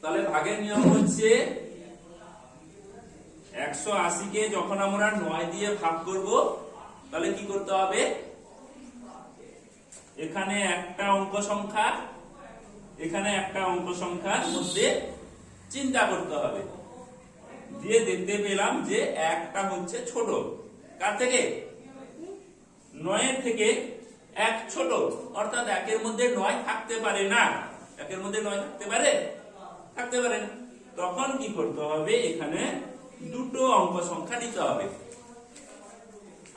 তাহলে ভাগের নিয়ম হচ্ছে 180 কে যখন আমরা 9 দিয়ে ভাগ করব তাহলে কি করতে হবে, এখানে একটা অঙ্ক সংখ্যা এখানে একটা অঙ্ক সংখ্যার মধ্যে চিন্তা করতে হবে। দিয়ে দেখতে পেলাম যে একটা হচ্ছে ছোট, কার থেকে, 9 এর থেকে এক ছোট, অর্থাৎ একের মধ্যে 9 থাকতে পারে না। একের মধ্যে 9 থাকতে পারে না। তখন কি করতে হবে, এখানে দুটো অঙ্ক সংখ্যা নিতে হবে,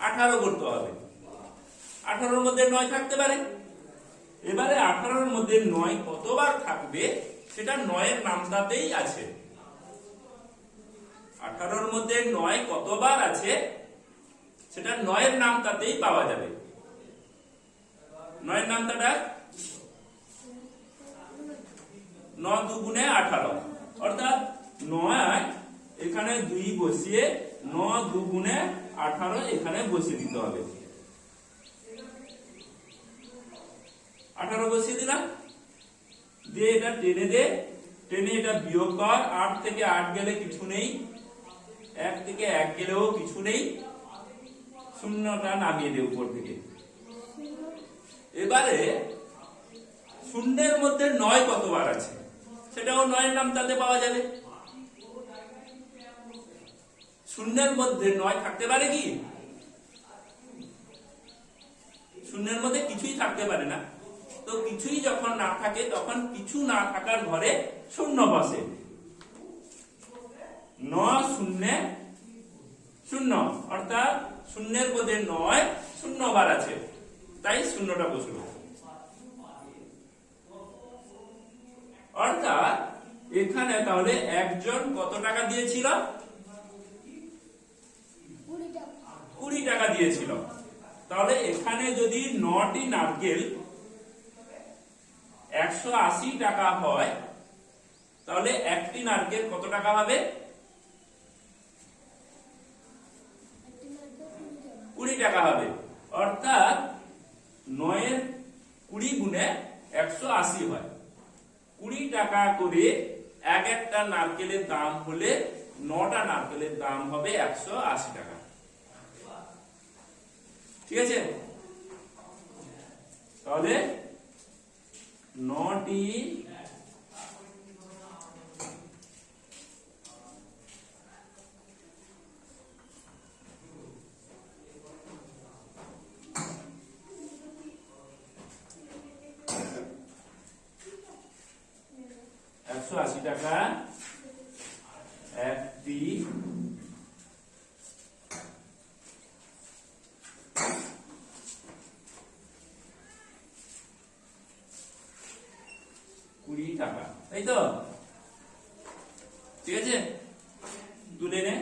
18 করতে হবে। 18 মধ্যে 9 থাকতে পারে। এবারে 18 মধ্যে 9 কতবার থাকবে সেটা 9 এর নামতাতেই আছে। 18 মধ্যে 9 কতবার আছে সেটা 9 এর নামতাতেই পাওয়া যাবে। 9 এর নামতাটা 9 দুগুণে 18, অর্থাৎ 9 এখানে 2 বসিয়ে 9 দুগুণে 18 এখানে বসিয়ে দিতে হবে। 18 বসিয়ে দিলাম, দিয়ে এটা টেনে এটা বিয়োগ কর। 8 থেকে 8 গেলে কিছু নেই, 1 থেকে 1 গেলেও কিছু নেই, শূন্যটা নামিয়ে দে উপর থেকে। এবারে শূন্যের মধ্যে 9 কতবার আছে সেটাও 9 এর নামতাতে পাওয়া যাবে। শূন্যের মধ্যে 9 থাকতে পারে কি, শূন্যের মধ্যে কিছুই থাকতে পারে না। তো কিছুই যখন না থাকে তখন কিছু না থাকার ঘরে শূন্য বসে। 9 শূন্যে 0, অর্থাৎ শূন্যের মধ্যে 9 শূন্যবার আছে, তাই শূন্যটা বসলো। অর্থাৎ এখানে তাহলে একজন কত টাকা দিয়েছিল, 20 টাকা দিয়েছিল। তাহলে এখানে যদি 9টি নারকেল 180 টাকা হয় তাহলে একটি নারকেল কত টাকা হবে, 20 টাকা হবে। অর্থাৎ 9 এর 20 গুণে 180 হয়। 20 টাকা করে এক একটা নারকেলের দাম হলে 9টা নারকেলের দাম হবে 180 টাকা। ঠিক আছে, তাহলে 9টি টাকা একটি টাকা, তাই তো? ঠিক আছে, তুলে নে।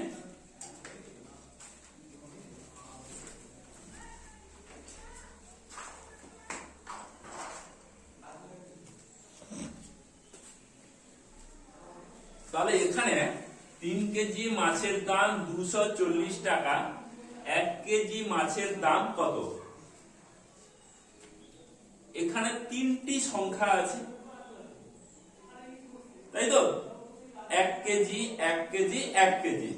তাহলে এখানে 3 কেজি মাছের দাম 240 টাকা, 1 কেজি মাছের দাম কত? এখানে 3টি সংখ্যা আছে, তাই তো? 1 কেজি 1 কেজি 1 কেজি,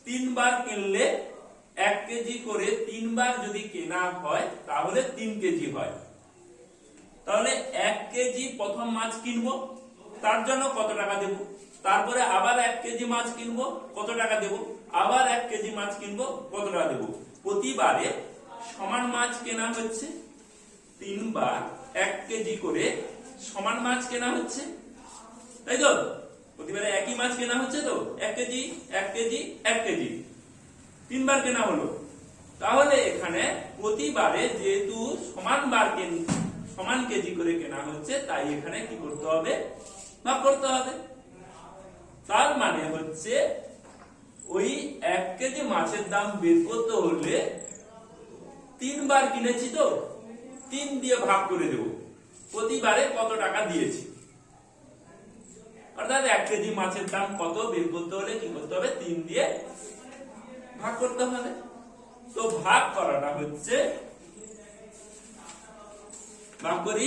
3 বার কিনলে 1 কেজি করে 3 বার যদি কেনা হয় তাহলে 3 কেজি হয়। তাহলে 1 কেজি প্রথম মাছ কিনবো, তার জন্য কত টাকা দেব? তারপরে আবার 1 কেজি মাছ কিনবো, কত টাকা দেব? আবার 1 কেজি মাছ কিনবো, কত টাকা দেব? প্রতিবারে সমান মাছ কেনা হচ্ছে, 3 বার 1 কেজি করে সমান মাছ কেনা হচ্ছে, তাই তো? প্রতিবারে একই মাছ কেনা হচ্ছে, তো 1 কেজি 1 কেজি 1 কেজি 3 বার কেনা হলো। তাহলে এখানে প্রতিবারে যেহেতু সমান কেজি করে কেনা হচ্ছে, তাই এখানে কি করতে হবে, ভাগ করতে হবে। তার মানে হচ্ছে ওই 1 কেজি মাছের দাম বের করতে হলে 3 বার কিনেছি, তো 3 দিয়ে ভাগ করে দেব প্রতিবারে কত টাকা দিয়েছি। অর্থাৎ 1 কেজি মাছের দাম কত বের করতে হলে কি করতে হবে, 3 দিয়ে ভাগ করতে হবে। তো ভাগ করাটা হচ্ছে, ভাগ করি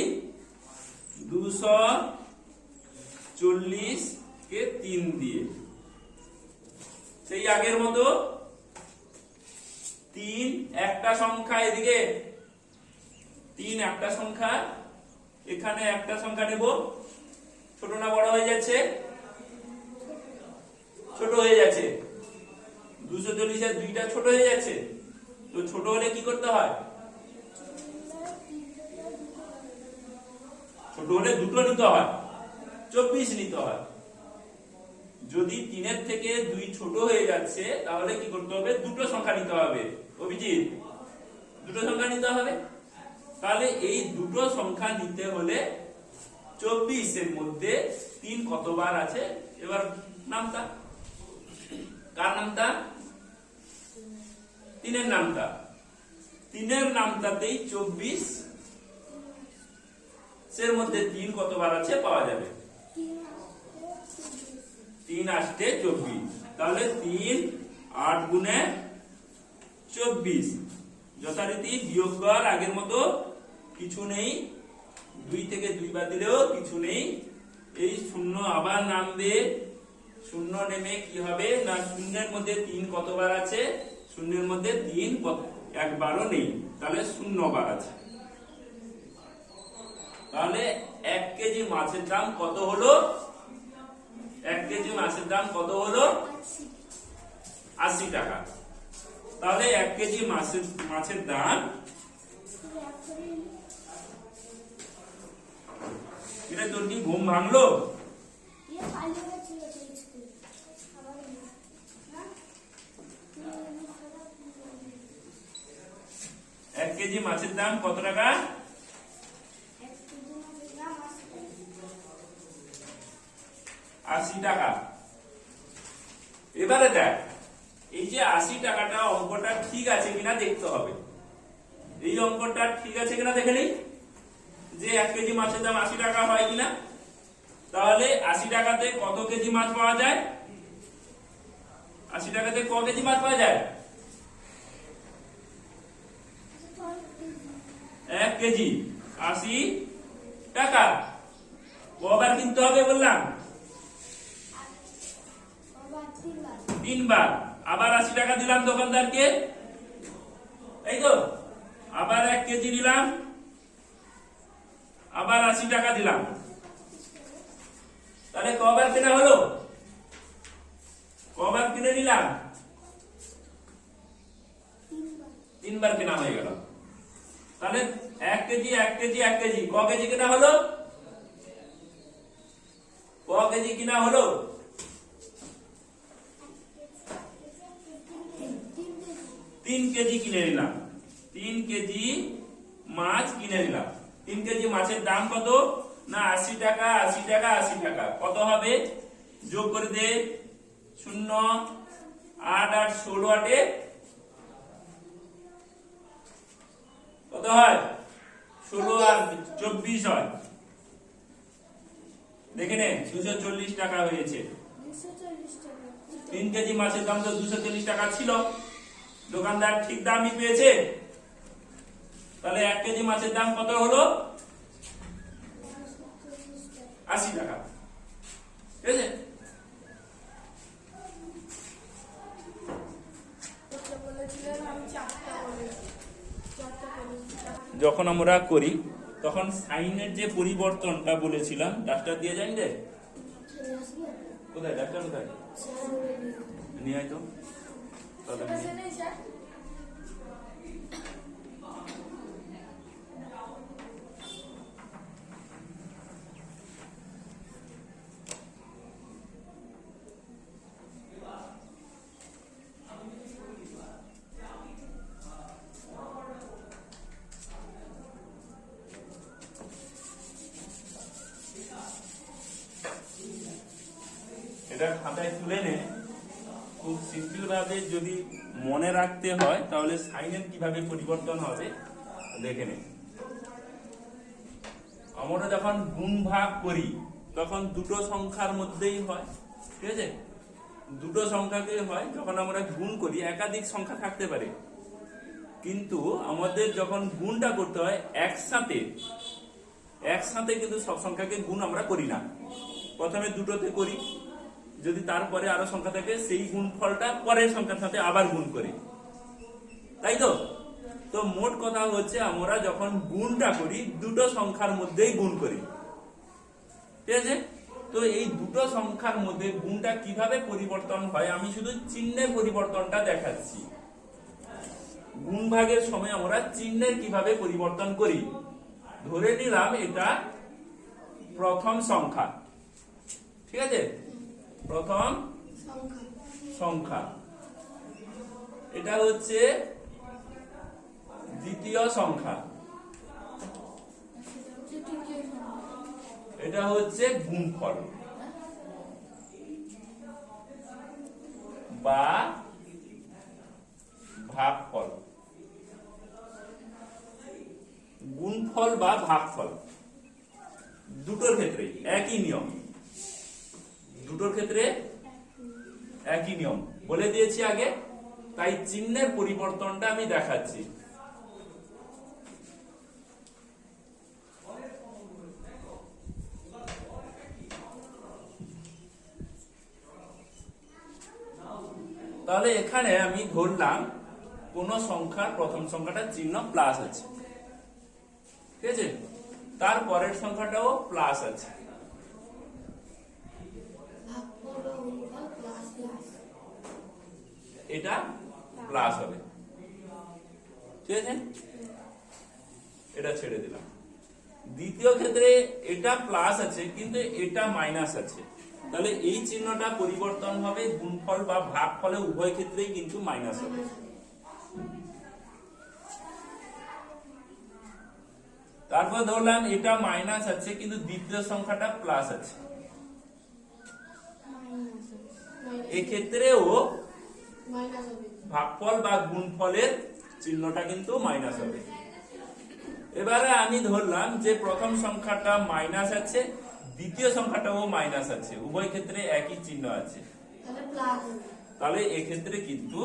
240 কে 3 দিয়ে, সেই আগের মতো 3 একটা সংখ্যা, এদিকে 3 একটা সংখ্যা, এখানে একটা সংখ্যা নেব, ছোট না বড় হয়ে যাচ্ছে? ছোট হয়ে যাচ্ছে। 240 এর দুইটা ছোট হয়ে যাচ্ছে, তো ছোট হলে কি করতে হয়? ছোট হলে দুটো নিতে হয়, 24 নিতে হয়। যদি 3 এর থেকে 2 ছোট হয়ে যাচ্ছে তাহলে কি করতে হবে? দুটো সংখ্যা নিতে হবে। অভিজিৎ, দুটো সংখ্যা নিতে হবে। তাহলে এই দুটো সংখ্যা নিতে হলে 24 এর মধ্যে 3 কতবার আছে? এবার নামতা, কার নামতা? 3 এর নামতা। 3 এর নামতাতেই 24 এর মধ্যে 3 কতবার আছে পাওয়া যাবে। 3 আসতে 24, তাহলে 3 8 গুণে 24, যথারীতি বিয়োগ কর, আগের মতো কিছু নেই, 2 থেকে 2 বাদ দিলেও কিছু নেই, এই শূন্য আবার নামবে, শূন্য নেমে কি হবে না শূন্যের মধ্যে 3 কতবার আছে? শূন্যের মধ্যে 3 একবারও নেই, তাহলে 0 বার আছে। তাহলে 1 কেজি মাছের দাম কত হলো? 1 কেজি মাছের দাম কত হলো? 80 টাকা। তাহলে 1 কেজি মাছের দাম, এটা তোর কি ঘুম ভাঙলো? 1 কেজি মাছের দাম কত টাকা? 80 টাকা। এবারে দেখ, এই যে 80 টাকাটা, অঙ্কটা ঠিক আছে কিনা দেখতে হবে। এই অঙ্কটা ঠিক আছে কিনা দেখে নিই, যে 1 কেজি মাছের দাম 80 টাকা হয় কিনা। তাহলে 80 টাকাতে কত কেজি মাছ পাওয়া যায়? 80 টাকাতে ক কেজি মাছ পাওয়া যায়? 1 কেজি 80 টাকা। কবার কিনতে হবে বললাম? 3 বার। আবার 80 টাকা দিলাম দোকানদারকে, এই তো, আবার 1 কেজি নিলাম, আবার 80 টাকা দিলাম, তাহলে কবার কেনা হলো? কবার কিনে নিলাম? 3 বার কেনা হয়ে গেল। তাহলে 1 কেজি 1 কেজি 1 কেজি ক কেজি কেনা হলো? ক কেজি কিনা হলো? 3 কেজি কিনে নিলাম। 3 কেজি মাছ কিনে নিলাম। 3 কেজি মাছের দাম কত? না 80 টাকা, 80 টাকা, 80 টাকা। কত হবে? যোগ করে দে, 0 8 8 16 8 কত হয়? 16 আর 24 হয়। দেখে নে, 240 টাকা হয়েছে। 3 কেজি মাছের দাম তো 240 টাকা ছিল, দোকানদার ঠিক দামই পেয়েছে। তাহলে 1 কেজি মাছের দাম কত হলো? 80 টাকা। ঠিক আছে? যখন আমরা করি তখন সাইনের যে পরিবর্তনটা বলেছিলাম, ডাক্তার দিয়ে যাই রে, কোথায় ডাক্তার, কোথায় নিয়ে আয় তো। এটা খাতায় তুলে নে। খুব সিম্পল ভাবে যদি মনে রাখতে হয় তাহলে সাইনের কিভাবে পরিবর্তন হবে দেখে নে। আমরা যখন গুণ ভাগ করি তখন দুটো সংখ্যার মধ্যেই হয়, ঠিক আছে? দুটো সংখ্যাকে হয়। যখন আমরা গুণ করি একাধিক সংখ্যা থাকতে পারে, কিন্তু আমাদের যখন গুণটা করতে হয় একসাথে কিন্তু সব সংখ্যাকে গুণ আমরা করি না। প্রথমে দুটোতে করি, যদি তারপরে আরো সংখ্যা থাকে সেই গুণফলটা পরের সংখ্যার সাথে আবার গুণ করি, তাই তো। তো মোট কথা হচ্ছে আমরা যখন গুণটা করি দুটো সংখ্যার মধ্যেই গুণ করি, ঠিক আছে। তো এই দুটো সংখ্যার মধ্যে গুণটা কিভাবে পরিবর্তন হয় আমি শুধু চিহ্নের পরিবর্তনটা দেখাচ্ছি। গুণ ভাগের সময় আমরা চিহ্নের কিভাবে পরিবর্তন করি। ধরে নিলাম এটা প্রথম সংখ্যা, ঠিক আছে, প্রথম সংখ্যা, এটা হচ্ছে দ্বিতীয় সংখ্যা, এটা হচ্ছে গুণফল বা ভাগফল। গুণফল বা ভাগফল দুটোর ক্ষেত্রে একই নিয়ম, দুটোর ক্ষেত্রে একই নিয়ম বলে দিয়েছি আগে, তাই চিহ্নের পরিবর্তনটা আমি দেখাচ্ছি। তাহলে এখানে আমি ধরলাম কোন সংখ্যার প্রথম সংখ্যাটা চিহ্ন প্লাস আছে, ঠিক আছে, তারপরের সংখ্যাটাও প্লাস আছে, এটা প্লাস হবে, ঠিক আছে, এটা ছেড়ে দিলাম। দ্বিতীয় ক্ষেত্রে এটা প্লাস আছে কিন্তু এটা মাইনাস আছে, তাহলে এই চিহ্নটা পরিবর্তন হবে, গুণফল বা ভাগফলে উভয় ক্ষেত্রেই কিন্তু মাইনাস হবে। তারপর ধরলাম এটা মাইনাস আছে কিন্তু দ্বিতীয় সংখ্যাটা প্লাস আছে, এক্ষেত্রেও ভাগফল বা গুণফলের চিহ্নটা কিন্তু মাইনাস হবে। এবারে আমি ধরলাম যে প্রথম সংখ্যাটা মাইনাস আছে, দ্বিতীয় সংখ্যাটাও মাইনাস আছে, উভয় ক্ষেত্রে একই চিহ্ন আছে, তাহলে এক্ষেত্রে কিন্তু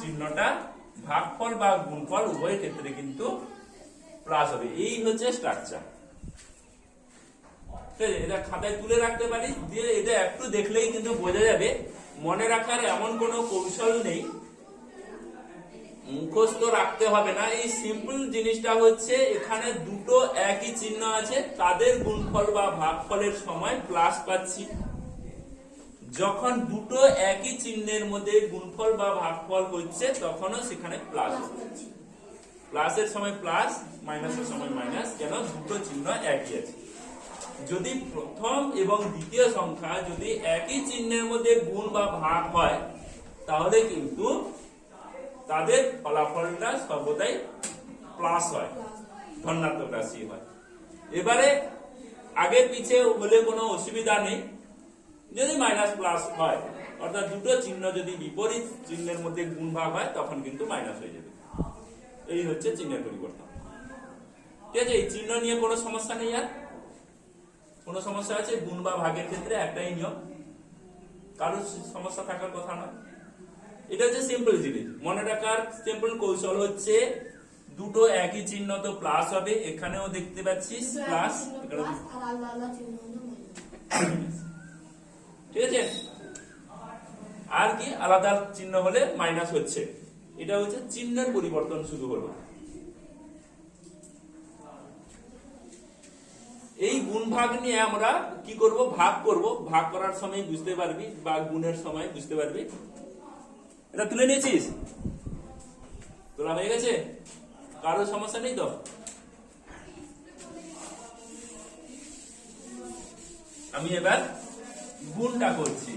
চিহ্নটা ভাগফল বা গুণফল উভয় ক্ষেত্রে কিন্তু প্লাস হবে। এই হচ্ছে স্ট্রাকচার, এটা খাতায় তুলে রাখতে পারি, দিয়ে এটা একটু দেখলেই কিন্তু বোঝা যাবে। মনে রাখার এমন কোনো কৌশল নেই, মুখস্থ রাখতে হবে না। এই সিম্পল জিনিসটা হচ্ছে এখানে দুটো একই চিহ্ন আছে, তাদের গুণফল বা ভাগফলের সময় প্লাস পাচ্ছি। যখন দুটো একই চিহ্নের মধ্যে গুণফল বা ভাগফল হচ্ছে তখনও সেখানে প্লাস হচ্ছে, প্লাসের সময় প্লাস, মাইনাসের সময় মাইনাস, কেন দুটো চিহ্ন একই আছে। যদি প্রথম এবং দ্বিতীয় সংখ্যা যদি একই চিহ্নের মধ্যে গুণ বা ভাগ হয় তাহলে কিন্তু তাদের ফলাফলটা সর্বদাই প্লাস হয়, ধনাত্মক রাশি হয়। এবারে আগে পিছে হলে কোনো অসুবিধা নেই, যদি মাইনাস প্লাস হয় অর্থাৎ দুটো চিহ্ন যদি বিপরীত চিহ্নের মধ্যে গুণ ভাগ হয় তখন কিন্তু মাইনাস হয়ে যাবে। এই হচ্ছে চিহ্নের পরিবর্তন, ঠিক আছে। এই চিহ্ন নিয়ে কোনো সমস্যা নেই, আর কোনো সমস্যা আছে? গুণ বা ভাগের ক্ষেত্রে একটাই নিয়ম, কারোর সমস্যা থাকার কথা নয়। এটা হচ্ছে সিম্পল জিনিস, মনে রাখার সিম্পল কৌশল হচ্ছে দুটো একই চিহ্ন তো প্লাস হবে, এখানেও দেখতে পাচ্ছিস প্লাস, ঠিক আছে। আর কি আলাদা চিহ্ন হলে মাইনাস হচ্ছে, এটা হচ্ছে চিহ্নের পরিবর্তন শুধু হলো। এই গুণ ভাগ নিয়ে আমরা কি করব, ভাগ করব, ভাগ করার সময় বুঝতে পারবি বা গুণের সময় বুঝতে পারবি। এটা তুলে নিয়েছিস? তোলা হয়ে গেছে? কারো সমস্যা নেই তো? আমি এবার গুণটা করছি।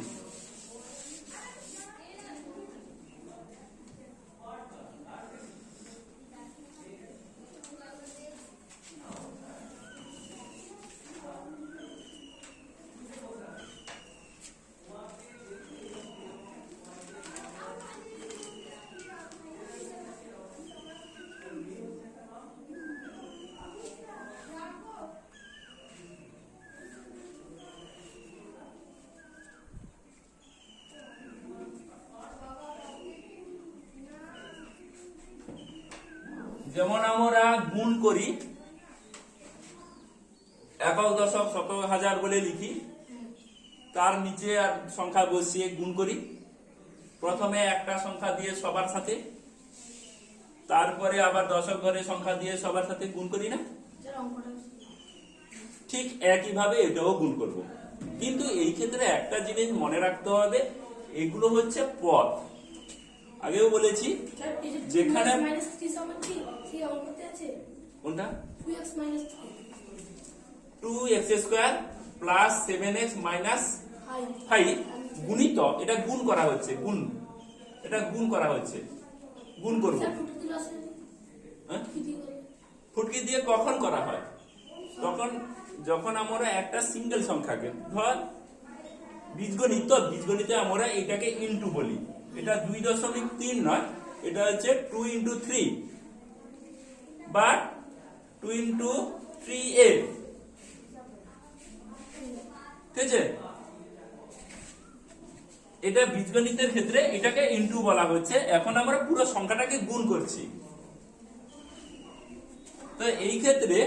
যেমন আমরা গুণ করি একক দশক শতক হাজার বলে লিখি, তার নিচে আর সংখ্যা বসিয়ে গুণ করি। প্রথমে একটা সংখ্যা দিয়ে সবার সাথে, তারপরে আবার দশক ঘরের সংখ্যা দিয়ে সবার সাথে গুণ করি না? ঠিক একইভাবে এটাও গুণ করব। কিন্তু এই ক্ষেত্রে একটা জিনিস মনে রাখতে হবে, এগুলো হচ্ছে পদ। আগেও বলেছি যেখানে কোনটা 2x square plus 7x minus 5 গুণিত, এটা গুণ করা হচ্ছে, গুণ, এটা গুণ করা হচ্ছে, গুণ করব। ফুটকি দিয়ে কখন করা হয়? তখন যখন আমরা একটা সিঙ্গেল সংখ্যাকে, ধর বীজগণিত, বীজগণিতে আমরা এটাকে ইনটু বলি, এটা 2.3 নয়, এটা হচ্ছে 2 × 3 বা 2 × 3a, ঠিক আছে? এটা বীজগণিতের ক্ষেত্রে এটাকে ইনটু বলা হচ্ছে। এখন আমরা পুরো সংখ্যাটাকে গুণ করছি। তো এই ক্ষেত্রে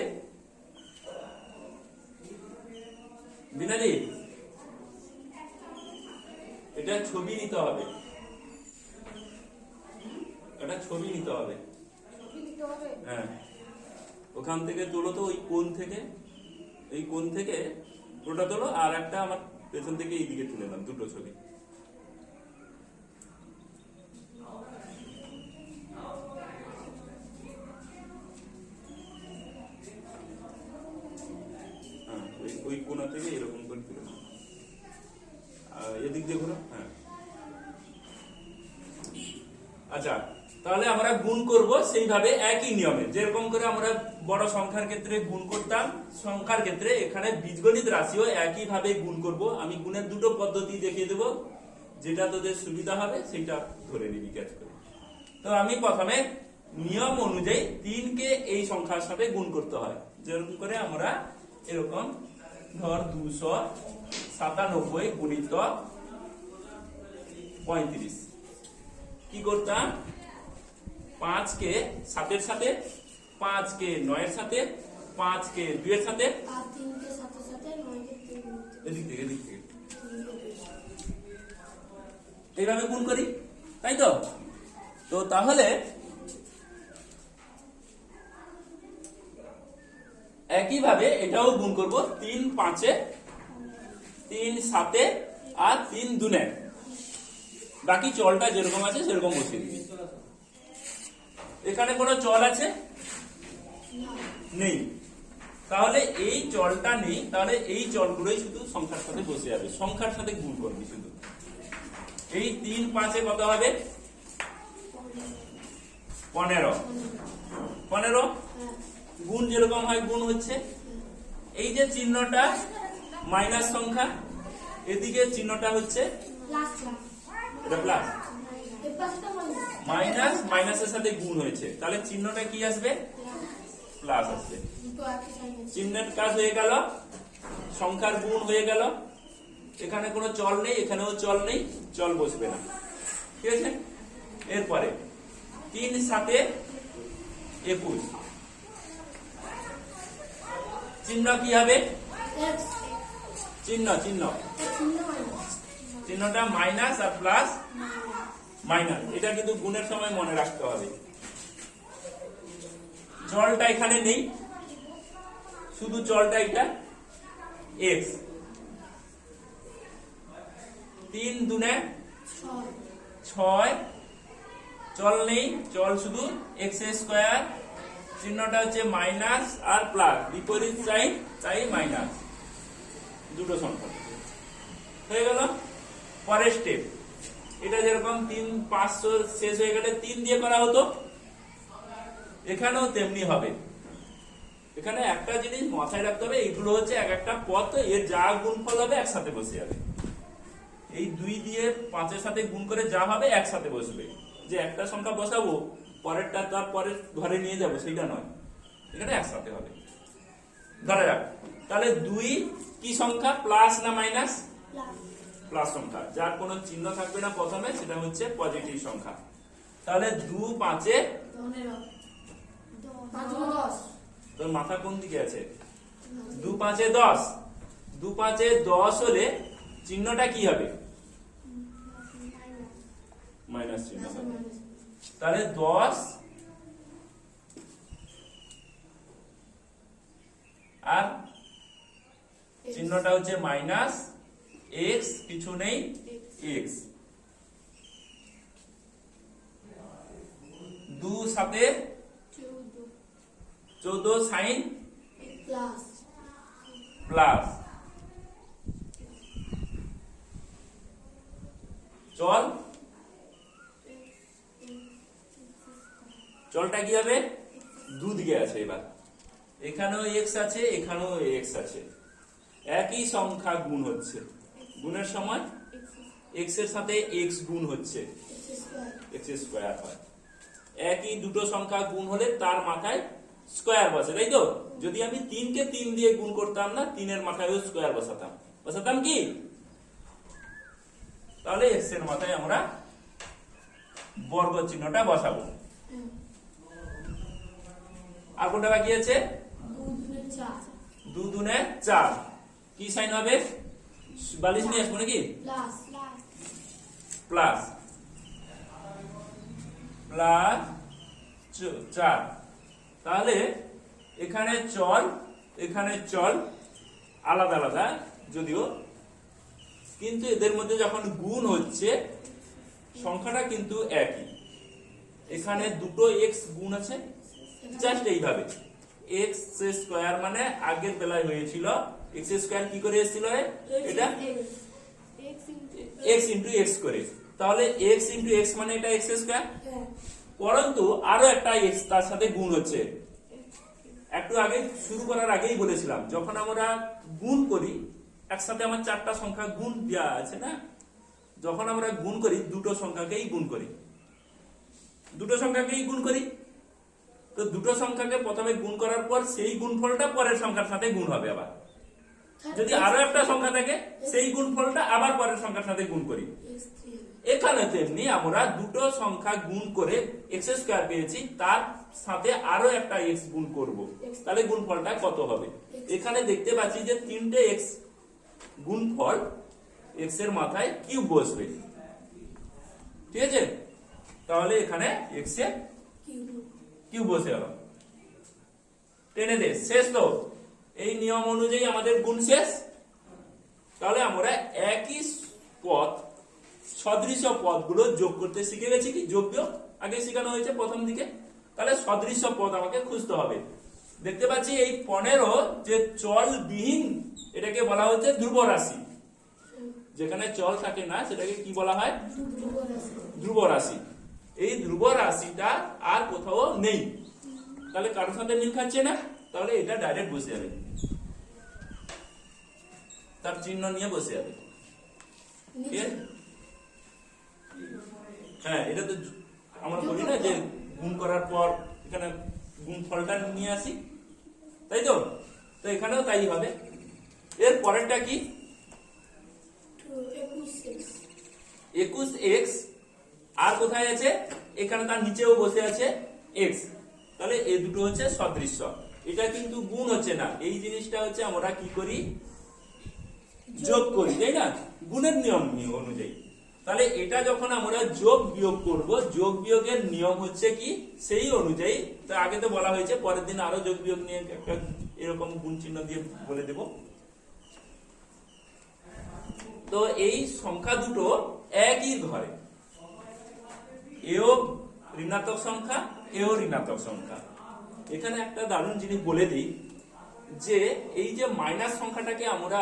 বিনালি এটা ছবি নিতে হবে, এটা ছবি নিতে হবে। হ্যাঁ, ওখান থেকে তোলো তো, ওই কোণ থেকে, এই কোণ থেকে ওটা তোলো, আর একটা আমার পেছন থেকে এইদিকে তুলে নাম, দুটো ছবি। ওই কোণা থেকে এরকম করে তুলে নাও, এদিক দিয়ে ঘুরো। হ্যাঁ, আচ্ছা, তাহলে আমরা গুণ করব সেইভাবে একই নিয়মে, যেরকম করে আমরা বড় সংখ্যার ক্ষেত্রে গুণ করতাম, সংখ্যার ক্ষেত্রে এখানে বীজগণিত রাশিও একই ভাবে গুণ করব। আমি গুণের দুটো পদ্ধতি দেখিয়ে দেব, যেটা তোদের সুবিধা হবে সেটা ধরে নিবি ক্যাচ করে। তো আমি প্রথমে নিয়ম অনুযায়ী 3 কে এই সংখ্যার সাথে গুণ করতে হয়। যেরকম করে আমরা এরকম ধর 297 গুণিত 35 কি করতাম, 5 কে 7 এর সাথে, 5 কে 9 এর সাথে, 5 কে 2 এর সাথে, আর 3 কে 7 এর সাথে, 9 কে 3 এদিক থেকে এইভাবে গুণ করি, তাই তো? তো তাহলে একইভাবে এটাও গুণ করব। 3 5 3 7 আর 3 2, বাকি চলটা যেরকম আছে সেরকম বসিয়ে দিবি। এখানে কোনো চল আছে? নেই। তাহলে এই চলটা নেই, তাহলে এই চলগুলোই শুধু সংখ্যার সাথে বসে যাবে, সংখ্যার সাথে গুণ করবি শুধু। এই 3 5 কত হবে? 15। 15 গুণ যেরকম হয় গুণ হচ্ছে। এই যে চিহ্নটা মাইনাস সংখ্যা, এদিকে চিহ্নটা হচ্ছে এটা প্লাস, মাইনাস মাইনাসের সাথে গুণ হয়েছে, তাহলে চিহ্নটা কি আসবে? প্লাস আসবে। চিহ্নের কাজ হয়ে গেল, সংখ্যার গুণ হয়ে গেল। এখানে কোনো চল নেই, এখানেও চল নেই, চল বসবে না, ঠিক আছে? এরপরে 3 7 21, চিহ্ন কি হবে? চিহ্ন চিহ্ন চিহ্নটা মাইনাস আর প্লাস মাইনাস, এটা কিন্তু গুণের সময় মনে রাখতে হবে। চলটা এখানে নেই, শুধু চলটা এটা x। 3 2 6, চল নেই, চল শুধু x স্কয়ার, চিহ্নটা হচ্ছে মাইনাস আর প্লাস, বিপরীত সাইন, তাই মাইনাস, দুটো সংখ্যা হয়ে গেল। পরের স্টেপ, এটা যেরকম 3 500 শেষ হয়ে গেলে 3 দিয়ে করা হতো, এখানেও তেমনি হবে। এখানে একটা জিনিস মাথায় রাখতে হবে, এইগুলো হচ্ছে এক একটা পদ, তো এর যা গুণফল হবে একসাথে বসে যাবে। এই 2 দিয়ে 5 এর সাথে গুণ করে যা হবে একসাথে বসবে। যে একটা সংখ্যা বসাবো, পরেরটা তার পরের ঘরে নিয়ে যাবো, সেটা নয়, এখানে একসাথে হবে। ধরা যাক, তাহলে 2 কি সংখ্যা, প্লাস না মাইনাস? প্লাস সংখ্যা, যার কোনো চিহ্ন থাকবে না প্রথমে, সেটা হচ্ছে পজিটিভ সংখ্যা। তাহলে 2 5 10, তোর মাথা কোন দিকে আছে? 2 5 10, 2 5 10 হলে চিহ্নটা কি হবে? মাইনাস চিহ্ন হবে। তাহলে 10 আর চিহ্নটা হচ্ছে মাইনাস এক্স, কিছু নেই এক্স, 2 সাথে 14 সাইন প্লাস চল, চলটা কি হবে? দুদিকে আছে। এবার এখানেও এক্স আছে, এখানেও এক্স আছে, একই সংখ্যা গুণ হচ্ছে, গুণের সময় এক্স এর সাথে এক্স গুণ হচ্ছে, এক্স স্কয়ার হয়। একই দুটো সংখ্যা গুণ হলে তার মাথায় স্কয়ার বসে, তাই তো? যদি আমি 3 কে 3 দিয়ে গুণ করতাম না, 3 এর মাথায় স্কয়ার বসাতাম কি? তাহলে এক্স এর মাথায় আমরা বর্গ চিহ্নটা বসাবো। আর কোনটা বাকি আছে? 2 দুনে 4, কি সাইন হবে? 42 নিয়ে আসবো নাকি? Plus plus 4। তাহলে এখানে চল, এখানে চল আলাদা আলাদা যদিও, কিন্তু এদের মধ্যে যখন গুণ হচ্ছে সংখ্যাটা কিন্তু একই। এখানে দুটো এক্স গুণ আছে, জাস্ট এইভাবে এক্স স্কয়ার, মানে আগের বেলায় হয়েছিল এক্স স্কয়ার কি করে এসেছিল, এটা এক্স ইন্টু এক্স করে। তাহলে এক্স ইন্টু এক্স মানে এটা এক্স স্কয়ার, পরন্তু আরো একটা এক্স তার সাথে গুণ হচ্ছে। একটু আগে শুরু করার আগেই বলেছিলাম, যখন আমরা গুণ করি একসাথে আমার 4টা সংখ্যা গুণ দেওয়া আছে না, যখন আমরা গুণ করি দুটো সংখ্যাকেই গুণ করি, দুটো সংখ্যাকেই গুণ করি। তো দুটো সংখ্যাকে প্রথমে গুণ করার পর সেই গুণফলটা পরের সংখ্যার সাথে গুণ হবে। আবার যদি আরো একটা সংখ্যা থাকে সেই গুণফলটা আবার পরের সংখ্যার সাথে গুণ করি। এখানে তেমনি আমরা দুটো সংখ্যা গুণ করে এক্স স্কয়ার পেয়েছি, তার সাথে আরো একটা এক্স গুণ করব, তাহলে গুণফলটা কত হবে? এখানে দেখতে পাচ্ছি যে 3টে এক্স গুণফল, এক্স এর মাথায় কিউব বসবে, ঠিক আছে? তাহলে এখানে এক্স এর কিউব বসে গেল। টেনে দে, শেষ তো? এই নিয়ম অনুযায়ী আমাদের গুণ শেষ। তাহলে আমরা একই পদ, সদৃশ পদগুলো যোগ করতে শিখে গেছি। কি যোগ বিয়োগ আগে শেখানো হয়েছে প্রথম দিকে। তাহলে সদৃশ পদ আমাকে খুঁজতে হবে। দেখতে পাচ্ছি এই 15 যে চল বিহীন, এটাকে বলা হচ্ছে ধ্রুব রাশি। যেখানে চল থাকে না সেটাকে কি বলা হয়? ধ্রুব রাশি। এই ধ্রুব রাশিটা আর কোথাও নেই, তাহলে কারোর সাথে মিল খাচ্ছে না, তাহলে এটা ডাইরেক্ট বসে যাবে, তার চিহ্ন নিয়ে বসে যাবে। হ্যাঁ, এটা তো আমরা বলি না যে গুণ করার পর এখানে গুণ ফলটা নিয়ে আসি, তাই তো? তো এখানেও তাই হবে। এর পরেরটা কি? 21x, আর কোথায় আছে? এখানে তার নিচেও বসে আছে x। তাহলে এই দুটো হচ্ছে সদৃশ্য। এটা কিন্তু গুণ হচ্ছে না, এই জিনিসটা হচ্ছে আমরা কি করি? যোগ করি, তাই না? গুণের নিয়ম অনুযায়ী। তাহলে এটা যখন আমরা যোগ বিয়োগ করব, যোগ বিয়োগের নিয়ম হচ্ছে কি সেই অনুযায়ী, তো আগে তো বলা হয়েছে, পরের দিন আরো যোগ বিয়োগ নিয়ে একটা এরকম গুণ চিহ্ন দিয়ে বলে দেব। তো এই সংখ্যা দুটো একই ঘরে, এও ঋণাত্মক সংখ্যা, এও ঋণাত্মক সংখ্যা। এখানে একটা দারুণ জিনিস বলে দিই, যে এই যে মাইনাস সংখ্যাটাকে আমরা